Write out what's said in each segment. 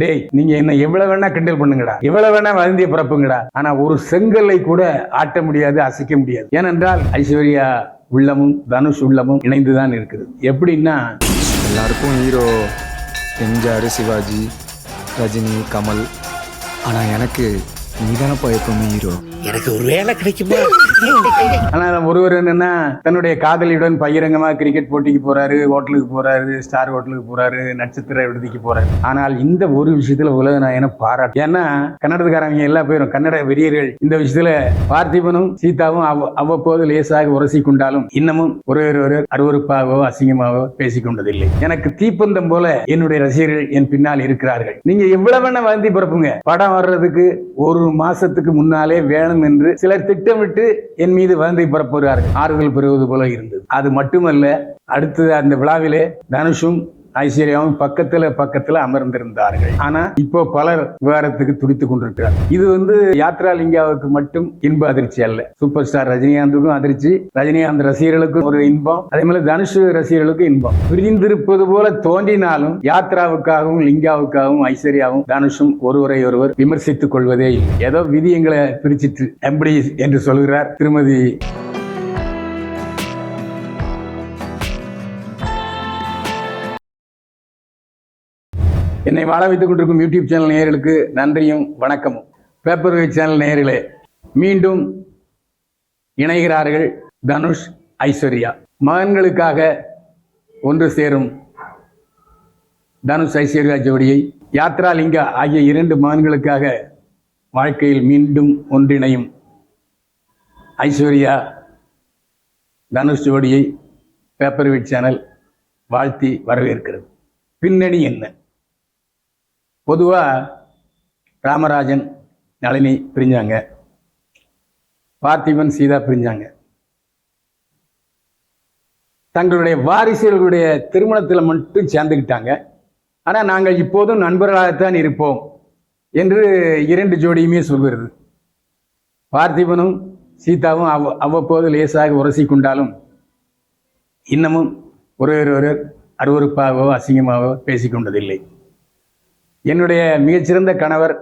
டேய், நீங்க என்ன எவ்வளவு வேணா கிண்டல் பண்ணுங்கடா, எவ்வளவு வேணா வதந்திய பரப்புங்கடா, ஆனா ஒரு செங்கல்லை கூட ஆட்ட முடியாது, அசைக்க முடியாது. ஏனென்றால் ஐஸ்வர்யா உள்ளமும் தனுஷ் உள்ளமும் இணைந்துதான் இருக்குது. எப்படின்னா, எல்லாருக்கும் ஹீரோ எம்ஜிஆர், சிவாஜி, ரஜினி, கமல். ஆனால் எனக்கு நீதானப்பா எப்பவுமே ஹீரோ. எனக்கு ஒரு வேலை கிடைக்குமா? ஆனா ஒருவர் என்னன்னா தன்னுடைய காதலியுடன் பகிரங்கமா கிரிக்கெட் போட்டிக்கு போறாரு, ஹோட்டலுக்கு போறாரு, ஸ்டார் ஹோட்டலுக்கு போறாரு, நட்சத்திர விடுதிக்கு போறாரு. ஆனால் இந்த ஒரு விஷயத்துல உலக நாயனை பாராட்டு. ஏன்னா கன்னடத்துக்காரங்க எல்லா பேரும் கன்னட வெறியர்கள் இந்த விஷயத்துல பார்த்திபனும் சீதாவும் அவ்வப்போது லேசாக உரசி கொண்டாலும் இன்னமும் ஒரு அருவருப்பாகவோ அசிங்கமாகவோ பேசிக் கொண்டதில்லை. எனக்கு தீப்பந்தம் போல என்னுடைய ரசிகர்கள் என் பின்னால் இருக்கிறார்கள். நீங்க எவ்வளவு வேணா வதந்தி பரப்புங்க, படம் வர்றதுக்கு ஒரு மாசத்துக்கு முன்னாலே வேணும் என்று சிலர் திட்டமிட்டு என் மீது வதந்தி பரப்புகிறார்கள். ஆறுதல் பெறுவது போல இருந்தது. அது மட்டுமல்ல, அடுத்து அந்த விழாவிலே தனுஷும் ஐஸ்வர்யாவும் பக்கத்துல அமர்ந்திருந்தார்கள். ஆனா இப்போ பலர் விவகாரத்துக்கு துடித்துக் கொண்டிருக்கிறார். இது யாத்ரா லிங்காவுக்கு மட்டும் இன்ப அதிர்ச்சி அல்ல, சூப்பர் ஸ்டார் ரஜினிகாந்துக்கும் அதிர்ச்சி, ரஜினிகாந்த் ரசிகர்களுக்கும் ஒரு இன்பம், அதே மாதிரி தனுஷ் ரசிகர்களுக்கும் இன்பம். பிரிந்திருப்பது போல தோன்றினாலும் யாத்ராவுக்காகவும் லிங்காவுக்காகவும் ஐஸ்வர்யாவும் தனுஷும் ஒருவரை ஒருவர் விமர்சித்துக் கொள்வதே இல்லை. ஏதோ விதி எங்களை பிரிச்சிட்டு எப்படி என்று சொல்கிறார் திருமதி என்னை வாழ வைத்துக் கொண்டிருக்கும் யூடியூப் சேனல் நேயர்களுக்கு நன்றியும் வணக்கமும். பேப்பர் வெயிட் சேனல் நேயர்களே, மீண்டும் இணைகிறார்கள் தனுஷ் ஐஸ்வர்யா. மகன்களுக்காக ஒன்று சேரும் தனுஷ் ஐஸ்வர்யா ஜோடியை, யாத்ரா லிங்கா ஆகிய 2 மகன்களுக்காக வாழ்க்கையில் மீண்டும் ஒன்றிணையும் ஐஸ்வர்யா தனுஷ் ஜோடியை பேப்பர் வெயிட் சேனல் வாழ்த்தி வரவேற்கிறது. பின்னணி என்ன? பொதுவாக ராமராஜன் நளினி பிரிஞ்சாங்க, பார்த்திபன் சீதா பிரிஞ்சாங்க. தங்களுடைய வாரிசுகளுடைய திருமணத்தில் மட்டும் சேர்ந்துக்கிட்டாங்க. ஆனால் நாங்கள் இப்போதும் நண்பர்களாகத்தான் இருப்போம் என்று 2 ஜோடியுமே சொல்கிறது. பார்த்திபனும் சீதாவும் அவ்வப்போது லேசாக உரசி கொண்டாலும் இன்னமும் ஒரு அருவருப்பாகவோ அசிங்கமாகவோ பேசிக்கொண்டதில்லை. என்னுடைய மிகச்சிறந்த கணவர்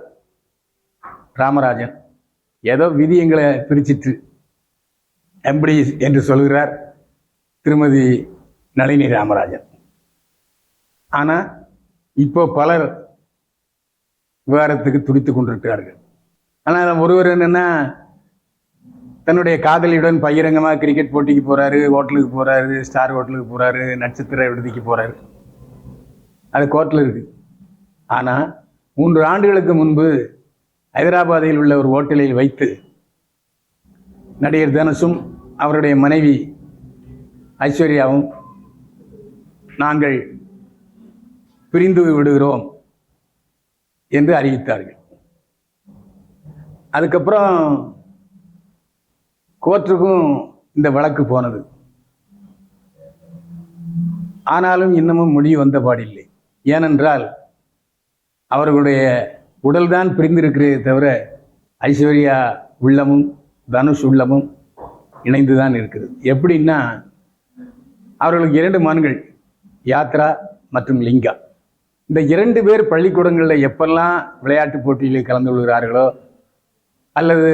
ராமராஜன், ஏதோ விதி எங்களை பிரிச்சிட்டு எப்படி என்று சொல்கிறார் திருமதி நளினி ராமராஜன். ஆனால் இப்போ பலர் விவகாரத்துக்கு துடித்துக் கொண்டிருக்கிறார்கள். ஆனால் ஒருவர் என்னன்னா தன்னுடைய காதலியுடன் பகிரங்கமாக கிரிக்கெட் போட்டிக்கு போறாரு, ஹோட்டலுக்கு போறாரு, ஸ்டார் ஹோட்டலுக்கு போறாரு, நட்சத்திர விடுதிக்கு போறாரு. அது கோர்ட்டில் இருக்கு. ஆனால் 3 ஆண்டுகளுக்கு முன்பு ஹைதராபாத்தில் உள்ள ஒரு ஹோட்டலில் வைத்து நடிகர் தனுஷும் அவருடைய மனைவி ஐஸ்வர்யாவும் நாங்கள் பிரிந்து விடுகிறோம் என்று அறிவித்தார்கள். அதுக்கப்புறம் கோர்ட்டுக்கும் இந்த வழக்கு போனது. ஆனாலும் இன்னமும் முடிவு வந்த பாடில்லை. ஏனென்றால் அவர்களுடைய உடல்தான் பிரிந்திருக்கிறதே தவிர ஐஸ்வர்யா உள்ளமும் தனுஷ் உள்ளமும் இணைந்துதான் இருக்குது. எப்படின்னா, அவர்களுக்கு 2 மகன்கள், யாத்ரா மற்றும் லிங்கா. இந்த 2 பேர் பள்ளிக்கூடங்களில் எப்பெல்லாம் விளையாட்டு போட்டிகளில் கலந்து கொள்கிறார்களோ அல்லது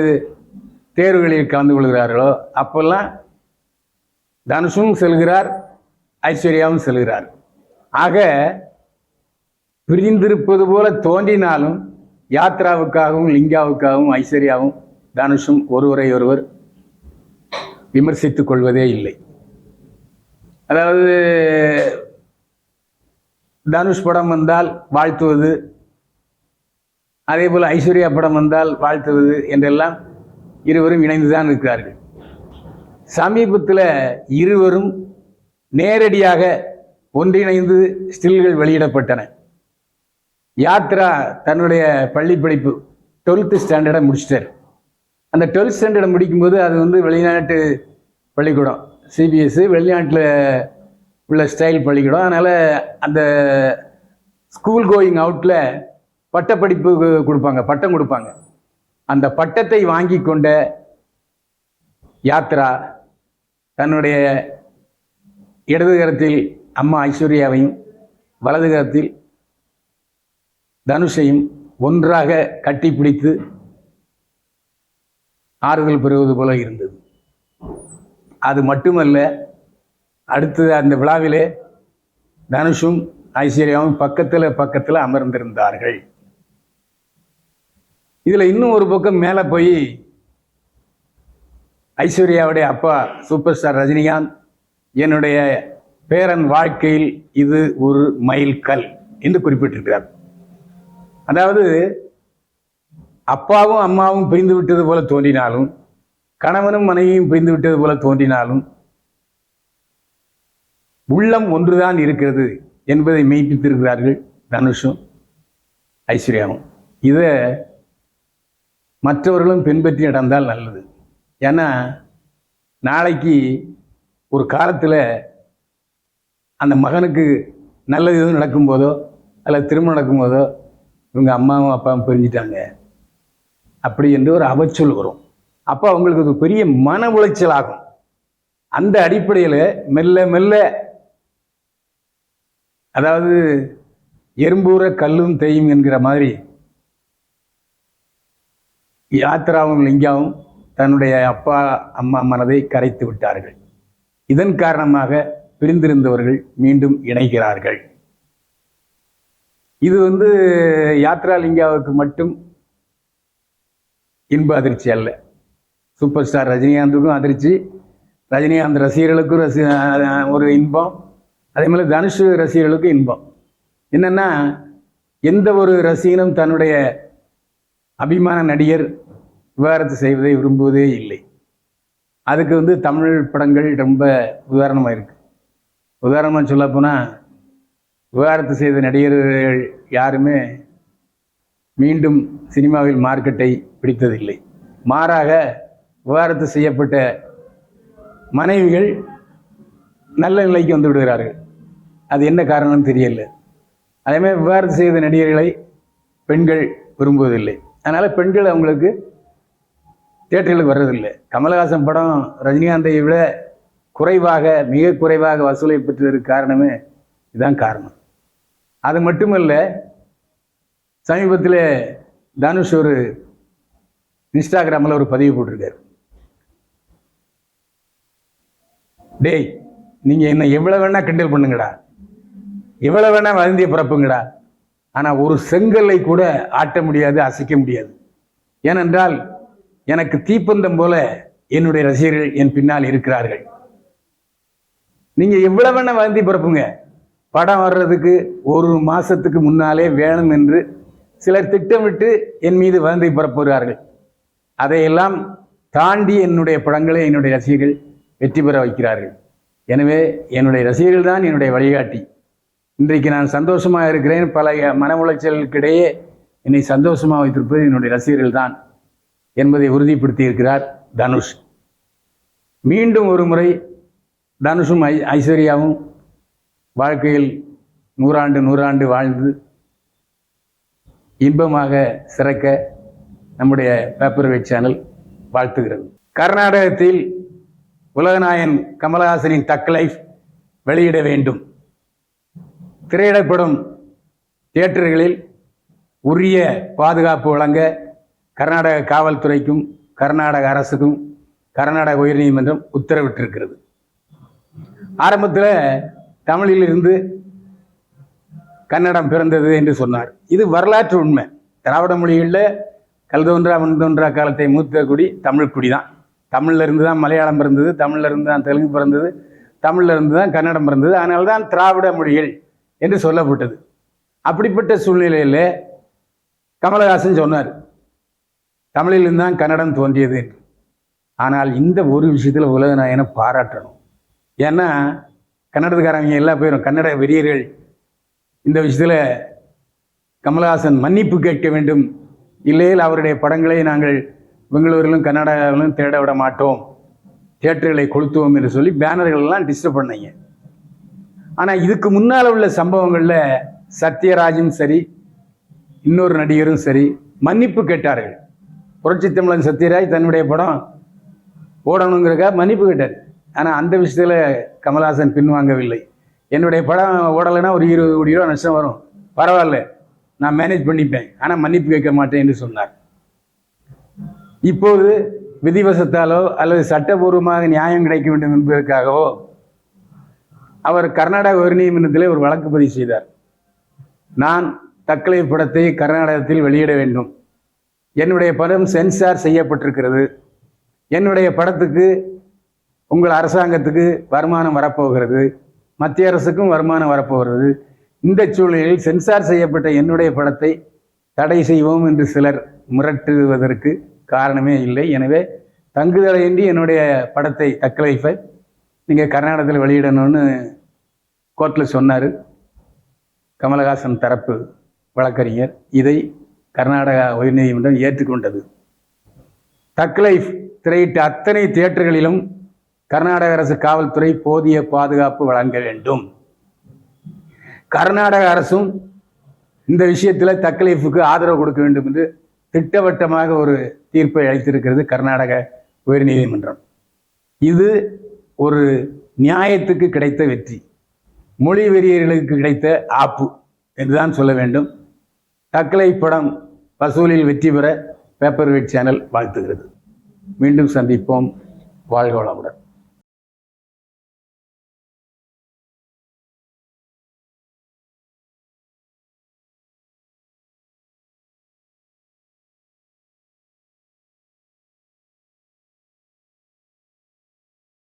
தேர்வுகளில் கலந்து கொள்கிறார்களோ அப்பெல்லாம் தனுஷும் செல்கிறார், ஐஸ்வர்யாவும் செல்கிறார். ஆக பிரிந்திருப்பது போல தோன்றினாலும் யாத்ராவுக்காகவும் லிங்காவுக்காகவும் ஐஸ்வர்யாவும் தனுஷும் ஒருவரை ஒருவர் விமர்சித்துக் கொள்வதே இல்லை. அதாவது தனுஷ் படம் வந்தால் வாழ்த்துவது, அதே போல் ஐஸ்வர்யா படம் வந்தால் வாழ்த்துவது என்றெல்லாம் இருவரும் இணைந்துதான் இருக்கிறார்கள். சமீபத்தில் இருவரும் நேரடியாக ஒன்றிணைந்து ஸ்டில்கள் வெளியிடப்பட்டன. யாத்ரா தன்னுடைய பள்ளி படிப்பு 12th ஸ்டாண்டர்டை முடிச்சிட்டார். அந்த 12th ஸ்டாண்டர்டை முடிக்கும்போது அது வெளிநாட்டு பள்ளிக்கூடம், சிபிஎஸ்சி, வெளிநாட்டில் உள்ள ஸ்டைல் பள்ளிக்கூடம். அதனால் அந்த ஸ்கூல் கோயிங் அவுட்டில் பட்டப்படிப்பு கொடுப்பாங்க, பட்டம் கொடுப்பாங்க. அந்த பட்டத்தை வாங்கி கொண்ட யாத்ரா தன்னுடைய இடது கரத்தில் அம்மா ஐஸ்வர்யாவையும் வலது கரத்தில் தனுஷையும் ஒன்றாக கட்டிப்பிடித்து ஆறுதல் பெறுவது போல இருந்தது. அது மட்டுமல்ல, அடுத்தது அந்த விழாவிலே தனுஷும் ஐஸ்வர்யாவும் பக்கத்தில் அமர்ந்திருந்தார்கள். இதுல இன்னும் ஒரு பக்கம் மேலே போய் ஐஸ்வர்யாவுடைய அப்பா சூப்பர் ஸ்டார் ரஜினிகாந்த், என்னுடைய பேரன் வாழ்க்கையில் இது ஒரு மைல்கல் என்று குறிப்பிட்டிருக்கிறார். அதாவது அப்பாவும் அம்மாவும் பிரிந்து விட்டது போல தோன்றினாலும், கணவனும் மனைவியும் பிரிந்து விட்டது போல தோன்றினாலும், உள்ளம் ஒன்றுதான் இருக்கிறது என்பதை மெய்ப்பித்திருக்கிறார்கள் தனுஷும் ஐஸ்வர்யாவும். இதை மற்றவர்களும் பின்பற்றி நடந்தால் நல்லது. ஏன்னா நாளைக்கு ஒரு காலத்தில் அந்த மகனுக்கு நல்லது எதுவும் நடக்கும்போதோ அல்லது திருமணம் நடக்கும்போதோ இவங்க அம்மாவும் அப்பாவும் பிரிஞ்சிட்டாங்க அப்படி என்று ஒரு அவச்சொல் வரும். அப்போ அவங்களுக்கு ஒரு பெரிய மன உளைச்சல் ஆகும். அந்த அடிப்படையில் மெல்ல மெல்ல, அதாவது எறும்பூர கல்லும் தேயும் என்கிற மாதிரி, யாத்ராவும் லிங்காவும் தன்னுடைய அப்பா அம்மா மனதை கரைத்து விட்டார்கள். இதன் காரணமாக பிரிந்திருந்தவர்கள் மீண்டும் இணைகிறார்கள். இது யாத்ரா லிங்காவுக்கு மட்டும் இன்ப அதிர்ச்சி அல்ல, சூப்பர் ஸ்டார் ரஜினிகாந்துக்கும் அதிர்ச்சி, ரஜினிகாந்த் ரசிகர்களுக்கும் ஒரு இன்பம், அதே மாதிரி தனுஷ் ரசிகர்களுக்கும் இன்பம். என்னன்னா, எந்த ஒரு ரசிகனும் தன்னுடைய அபிமான நடிகர் விவாகரத்து செய்வதை விரும்புவதே இல்லை. அதுக்கு தமிழ் படங்கள் ரொம்ப உதாரணமாக இருக்கு. உதாரணமாக சொல்லப்போனால், விவாகரத்து செய்த நடிகர்கள் யாருமே மீண்டும் சினிமாவில் மார்க்கெட்டை பிடித்ததில்லை. மாறாக விவாகரத்து செய்யப்பட்ட மனைவிகள் நல்ல நிலைக்கு வந்து விடுகிறார்கள். அது என்ன காரணம்னு தெரியல. அதேமாதிரி விவாகரத்து செய்த நடிகர்களை பெண்கள் விரும்புவதில்லை. அதனால் பெண்கள் அவங்களுக்கு தியேட்டர்களுக்கு வர்றதில்லை. கமலஹாசன் படம் ரஜினிகாந்தை விட குறைவாக, மிக குறைவாக வசூலை பெற்றதற்கு காரணமே இதுதான் காரணம். அது மட்டுமல்ல, சமீபத்தில் தனுஷ் ஒரு இன்ஸ்டாகிராமில் ஒரு பதிவு போட்டிருக்காரு. டேய், நீங்கள் என்ன எவ்வளோ வேணா கிண்டல் பண்ணுங்கடா, எவ்வளோ வேணா வதந்திய பரப்புங்கடா, ஆனால் ஒரு செங்கல்லை கூட ஆட்ட முடியாது, அசைக்க முடியாது. ஏனென்றால் எனக்கு தீப்பந்தம் போல என்னுடைய ரசிகர்கள் என் பின்னால் இருக்கிறார்கள். நீங்க எவ்வளவு வேணா வதந்தி பரப்புங்க, படம் வர்றதுக்கு ஒரு மாசத்துக்கு முன்னாலே வேணும் என்று சிலர் திட்டமிட்டு என் மீது வதந்தி பரப்புகிறார்கள். அதையெல்லாம் தாண்டி என்னுடைய படங்களை என்னுடைய ரசிகர்கள் வெற்றி பெற வைக்கிறார்கள். எனவே என்னுடைய ரசிகர்கள் தான் என்னுடைய வழிகாட்டி. இன்றைக்கு நான் சந்தோஷமாக இருக்கிறேன். பல மன உளைச்சலுக்கிடையே என்னை சந்தோஷமாக வைத்திருப்பது என்னுடைய ரசிகர்கள் தான் என்பதை உறுதிப்படுத்தி இருக்கிறார் தனுஷ். மீண்டும் ஒரு முறை தனுஷும் ஐஸ்வர்யாவும் வாழ்க்கையில் 100 ஆண்டு வாழ்ந்து இன்பமாக சிறக்க நம்முடைய பேப்பர் வெயிட் சேனல் வாழ்த்துகிறது. கர்நாடகத்தில் உலகநாயகன் கமலஹாசனின் தக் லைஃப் வெளியிட வேண்டும். திரையிடப்படும் தியேட்டர்களில் உரிய பாதுகாப்பு வழங்க கர்நாடக காவல்துறைக்கும் கர்நாடக அரசுக்கும் கர்நாடக உயர்நீதிமன்றம் உத்தரவிட்டிருக்கிறது. ஆரம்பத்தில் தமிழிலிருந்து கன்னடம் பிறந்தது என்று சொன்னார். இது வரலாற்று உண்மை. திராவிட மொழிகளில் கல்தோன்றா மண்தோன்றா காலத்தை மூத்த குடி தமிழ் குடி தான். தமிழில் இருந்து தான் மலையாளம் பிறந்தது, தமிழில் இருந்து தான் தெலுங்கு பிறந்தது, தமிழில் இருந்து தான் கன்னடம் பிறந்தது. அதனால தான் திராவிட மொழிகள் என்று சொல்லப்பட்டது. அப்படிப்பட்ட சூழ்நிலையில் கமலஹாசன் சொன்னார், தமிழிலிருந்து தான் கன்னடம் தோன்றியது என்று. ஆனால் இந்த ஒரு விஷயத்தில் உலகநாயகனை பாராட்டணும். ஏன்னா கன்னடத்துக்காரங்க எல்லாம் போயிடும், கன்னட வெறியர்கள் இந்த விஷயத்தில் கமலஹாசன் மன்னிப்பு கேட்க வேண்டும், இல்லையில் அவருடைய படங்களை நாங்கள் பெங்களூரிலும் கர்நாடகாவிலும் தேட விட மாட்டோம், தியேட்டர்களை கொளுத்துவோம் என்று சொல்லி பேனர்கள்லாம் டிஸ்டர்ப் பண்ணீங்க. ஆனால் இதுக்கு முன்னால் உள்ள சம்பவங்களில் சத்யராஜும் சரி, இன்னொரு நடிகரும் சரி மன்னிப்பு கேட்டார்கள். புரட்சி தமிழன் சத்யராஜ் தன்னுடைய படம் ஓடணுங்கிறக்காக மன்னிப்பு கேட்டார். ஆனால் அந்த விஷயத்தில் கமலஹாசன் பின்வாங்கவில்லை. என்னுடைய படம் ஓடலைன்னா ஒரு 20 கோடி ரூபா நஷ்டம் வரும், பரவாயில்ல, நான் மேனேஜ் பண்ணிப்பேன், ஆனால் மன்னிப்பு கேட்க மாட்டேன் என்று சொன்னார். இப்போது விதிவசத்தாலோ அல்லது சட்டபூர்வமாக நியாயம் கிடைக்க வேண்டும் என்பதற்காகவோ அவர் கர்நாடக உயர்நீதிமன்றத்திலே ஒரு வழக்கு பதிவு செய்தார். நான் தக்கலை படத்தை கர்நாடகத்தில் வெளியிட வேண்டும், என்னுடைய படம் சென்சார் செய்யப்பட்டிருக்கிறது, என்னுடைய படத்துக்கு உங்கள் அரசாங்கத்துக்கு வருமானம் வரப்போகிறது, மத்திய அரசுக்கும் வருமானம் வரப்போகிறது, இந்த சூழலில் சென்சார் செய்யப்பட்ட என்னுடைய படத்தை தடை செய்வோம் என்று சிலர் மிரட்டுவதற்கு காரணமே இல்லை. எனவே தங்குதடையின்றி என்னுடைய படத்தை தக்கலைஃபை நீங்கள் கர்நாடகத்தில் வெளியிடணும்னு கோர்ட்டில் சொன்னார் கமலஹாசன் தரப்பு வழக்கறிஞர். இதை கர்நாடகா உயர்நீதிமன்றம் ஏற்றுக்கொண்டது. தக்லைஃப் திரையிட்ட அத்தனை தியேட்டர்களிலும் கர்நாடக அரசு காவல்துறை போதிய பாதுகாப்பு வழங்க வேண்டும். கர்நாடக அரசும் இந்த விஷயத்தில் தக்லைஃபுக்கு ஆதரவு கொடுக்க வேண்டும் என்று திட்டவட்டமாக ஒரு தீர்ப்பை அளித்திருக்கிறது கர்நாடக உயர்நீதிமன்றம். இது ஒரு நியாயத்துக்கு கிடைத்த வெற்றி, மொழி வெறியர்களுக்கு கிடைத்த ஆப்பு என்றுதான் சொல்ல வேண்டும். தக்கலை படம் வசூலில் வெற்றி பெற பேப்பர் வெயிட் சேனல் வாழ்த்துகிறது. மீண்டும் சந்திப்போம். வாழ்க வளமுடன்.